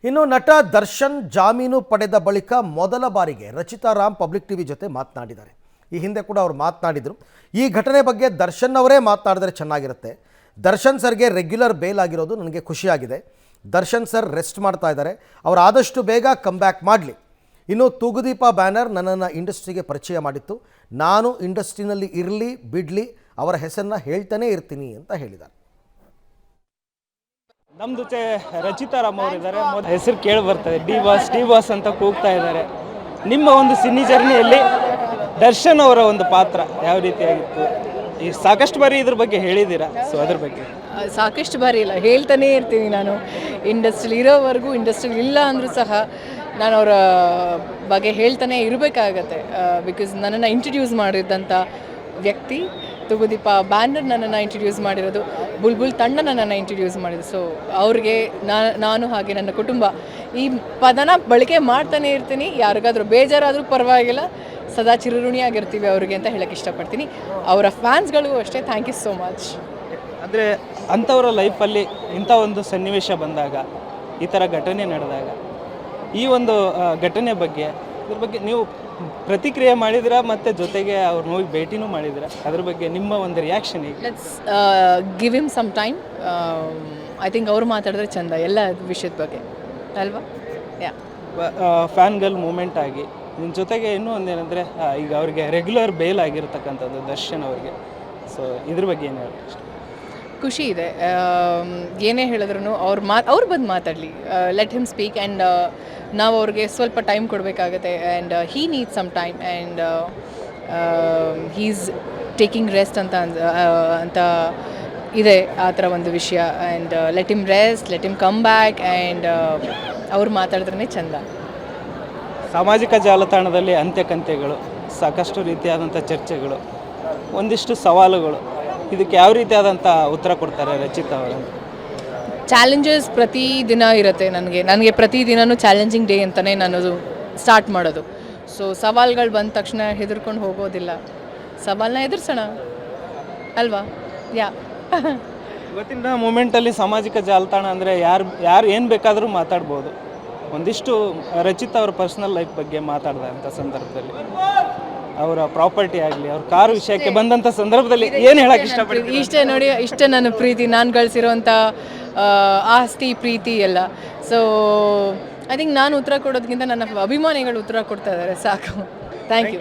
ಇನ್ನು ನಟ ದರ್ಶನ್ ಜಾಮೀನು ಪಡೆದ ಬಳಿಕ ಮೊದಲ ಬಾರಿಗೆ ರಚಿತಾ ರಾಮ್ ಪಬ್ಲಿಕ್ ಟಿವಿ ಜೊತೆ ಮಾತನಾಡಿದ್ದಾರೆ. ಈ ಹಿಂದೆ ಕೂಡ ಅವರು ಮಾತನಾಡಿದರು. ಈ ಘಟನೆ ಬಗ್ಗೆ ದರ್ಶನ್ ಅವರೇ ಮಾತನಾಡಿದರೆ ಚೆನ್ನಾಗಿರುತ್ತೆ. ದರ್ಶನ್ ಸರ್ಗೆ ರೆಗ್ಯುಲರ್ ಬೇಲ್ ಆಗಿರೋದು ನನಗೆ ಖುಷಿಯಾಗಿದೆ. ದರ್ಶನ್ ಸರ್ ರೆಸ್ಟ್ ಮಾಡ್ತಾ ಇದ್ದಾರೆ. ಅವರು ಆದಷ್ಟು ಬೇಗ ಕಮ್ ಬ್ಯಾಕ್ ಮಾಡಲಿ. ಇನ್ನು ತೂಗುದೀಪ ಬ್ಯಾನರ್ ನನ್ನನ್ನು ಇಂಡಸ್ಟ್ರಿಗೆ ಪರಿಚಯ ಮಾಡಿತ್ತು. ನಾನು ಇಂಡಸ್ಟ್ರಿನಲ್ಲಿ ಇರಲಿ ಬಿಡಲಿ ಅವರ ಹೆಸರನ್ನ ಹೇಳ್ತಾನೇ ಇರ್ತೀನಿ ಅಂತ ಹೇಳಿದ್ದಾರೆ. ನಮ್ಮ ಜೊತೆ ರಚಿತಾ ರಾಮ್ ಅವರಿದ್ದಾರೆ. ಹೆಸರು ಕೇಳಿ ಬರ್ತದೆ, ಡಿ ಬಾಸ್ ಅಂತ ಕೂಗ್ತಾ ಇದ್ದಾರೆ. ನಿಮ್ಮ ಒಂದು ಸಿನಿ ಜರ್ನಿಯಲ್ಲಿ ದರ್ಶನ್ ಅವರ ಒಂದು ಪಾತ್ರ ಯಾವ ರೀತಿಯಾಗಿತ್ತು? ಈ ಸಾಕಷ್ಟು ಬಾರಿ ಇದ್ರ ಬಗ್ಗೆ ಹೇಳಿದ್ದೀರಾ, ಸೊ ಅದ್ರ ಬಗ್ಗೆ ಸಾಕಷ್ಟು ಬಾರಿ ಇಲ್ಲ, ಹೇಳ್ತಾನೇ ಇರ್ತೀನಿ. ನಾನು ಇಂಡಸ್ಟ್ರಿಲಿ ಇರೋವರೆಗೂ, ಇಂಡಸ್ಟ್ರಿಲಿ ಇಲ್ಲ ಅಂದರೂ ಸಹ ನಾನು ಅವರ ಬಗ್ಗೆ ಹೇಳ್ತಾನೆ ಇರಬೇಕಾಗತ್ತೆ. ಬಿಕಾಸ್ ನನ್ನನ್ನು ಇಂಟ್ರಡ್ಯೂಸ್ ಮಾಡಿದಂಥ ವ್ಯಕ್ತಿ ತೂಗುದೀಪ ಬ್ಯಾನರ್ ನನ್ನನ್ನು ಇಂಟ್ರಡ್ಯೂಸ್ ಮಾಡಿರೋದು, ಬುಲ್ಬುಲ್ ತಂಡ ನನ್ನನ್ನು ಇಂಟ್ರಡ್ಯೂಸ್ ಮಾಡಿದ್ದು. ಸೊ ಅವ್ರಿಗೆ ನಾನು ಹಾಗೆ ನನ್ನ ಕುಟುಂಬ ಈ ಪದನ ಬಳಕೆ ಮಾಡ್ತಾನೆ ಇರ್ತೀನಿ. ಯಾರಿಗಾದರೂ ಬೇಜಾರಾದರೂ ಪರವಾಗಿಲ್ಲ, ಸದಾ ಚಿರಋಣಿಯಾಗಿರ್ತೀವಿ ಅವ್ರಿಗೆ ಅಂತ ಹೇಳಕ್ಕೆ ಇಷ್ಟಪಡ್ತೀನಿ. ಅವರ ಫ್ಯಾನ್ಸ್ಗಳಿಗೂ ಅಷ್ಟೇ ಥ್ಯಾಂಕ್ ಯು ಸೋ ಮಚ್. ಅಂದರೆ ಅಂಥವರ ಲೈಫಲ್ಲಿ ಇಂಥ ಒಂದು ಸನ್ನಿವೇಶ ಬಂದಾಗ, ಈ ಥರ ಘಟನೆ ನಡೆದಾಗ, ಈ ಒಂದು ಘಟನೆ ಬಗ್ಗೆ ಇದ್ರ ಬಗ್ಗೆ ನೀವು ಪ್ರತಿಕ್ರಿಯೆ ಮಾಡಿದಿರಾ ಮತ್ತು ಜೊತೆಗೆ ಅವ್ರನ್ನ ಹೋಗಿ ಭೇಟಿನೂ ಮಾಡಿದಿರಾ? ಅದ್ರ ಬಗ್ಗೆ ನಿಮ್ಮ ಒಂದು ರಿಯಾಕ್ಷನ್ ಈಗ? Let's give him some time. I think ಅವ್ರು ಮಾತಾಡಿದ್ರೆ ಚಂದ ಎಲ್ಲ ವಿಷಯದ ಬಗ್ಗೆ ಅಲ್ವಾ? ಯಾ ಫ್ಯಾನ್ ಗರ್ಲ್ ಮೂಮೆಂಟ್ ಆಗಿ ನಿಮ್ಮ ಜೊತೆಗೆ ಇನ್ನೂ ಒಂದೇನೆಂದರೆ ಈಗ ಅವ್ರಿಗೆ ರೆಗ್ಯುಲರ್ ಬೇಲ್ ಆಗಿರ್ತಕ್ಕಂಥದ್ದು ದರ್ಶನ್ ಅವ್ರಿಗೆ, ಸೊ ಇದ್ರ ಬಗ್ಗೆ ಏನು ಹೇಳಿ? ಖುಷಿ ಇದೆ. ಏನೇ ಹೇಳಿದ್ರು ಅವ್ರು ಬಂದು ಮಾತಾಡಲಿ. Let him speak. ಆ್ಯಂಡ್ ನಾವು ಅವ್ರಿಗೆ ಸ್ವಲ್ಪ ಟೈಮ್ ಕೊಡಬೇಕಾಗತ್ತೆ. And he need some time. And he's taking rest ಅಂತ ಇದೆ, ಆ ಥರ ಒಂದು ವಿಷಯ. And let him rest, let him come back. And ಅವ್ರು ಮಾತಾಡಿದ್ರೇ ಚೆಂದ. ಸಾಮಾಜಿಕ ಜಾಲತಾಣದಲ್ಲಿ ಅಂತ್ಯಕಂತ್ಯಗಳು, ಸಾಕಷ್ಟು ರೀತಿಯಾದಂಥ ಚರ್ಚೆಗಳು, ಒಂದಿಷ್ಟು ಸವಾಲುಗಳು, ಇದಕ್ಕೆ ಯಾವ ರೀತಿಯಾದಂಥ ಉತ್ತರ ಕೊಡ್ತಾರೆ ರಚಿತಾ ಅವರು? ಚಾಲೆಂಜಸ್ ಪ್ರತಿದಿನ ಇರುತ್ತೆ. ನನಗೆ ಪ್ರತಿದಿನವೂ ಚಾಲೆಂಜಿಂಗ್ ಡೇ ಅಂತಲೇ ನಾನು ಸ್ಟಾರ್ಟ್ ಮಾಡೋದು. ಸೊ ಸವಾಲುಗಳು ಬಂದ ತಕ್ಷಣ ಹೆದರ್ಕೊಂಡು ಹೋಗೋದಿಲ್ಲ, ಸವಾಲನ್ನ ಎದುರಿಸೋಣ ಅಲ್ವಾ? ಯಾ ಇವತ್ತಿನ ಮೂಮೆಂಟಲ್ಲಿ ಸಾಮಾಜಿಕ ಜಾಲತಾಣ ಅಂದರೆ ಯಾರು ಏನು ಬೇಕಾದರೂ ಮಾತಾಡ್ಬೋದು. ಒಂದಿಷ್ಟು ರಚಿತಾ ಅವರ ಪರ್ಸ್ನಲ್ ಲೈಫ್ ಬಗ್ಗೆ ಮಾತಾಡಿದಂಥ ಸಂದರ್ಭದಲ್ಲಿ, ಅವರ ಪ್ರಾಪರ್ಟಿ ಆಗಲಿ, ಅವ್ರ ಕಾರು ವಿಷಯಕ್ಕೆ ಬಂದಂಥ ಸಂದರ್ಭದಲ್ಲಿ ಏನು ಹೇಳಕ್ಕೆ ಇಷ್ಟಪಡ್ತೀನಿ? ಇಷ್ಟೇ ನೋಡಿ, ಇಷ್ಟೇ ನನ್ನ ಪ್ರೀತಿ, ನಾನು ಗಳಿಸಿರೋಂಥ ಆಸ್ತಿ ಪ್ರೀತಿ ಎಲ್ಲ. ಸೊ ಐ ಥಿಂಕ್ ನಾನು ಉತ್ತರ ಕೊಡೋದಕ್ಕಿಂತ ನನ್ನ ಅಭಿಮಾನಿಗಳು ಉತ್ತರ ಕೊಡ್ತಾ ಇದ್ದಾರೆ, ಸಾಕು. Thank you.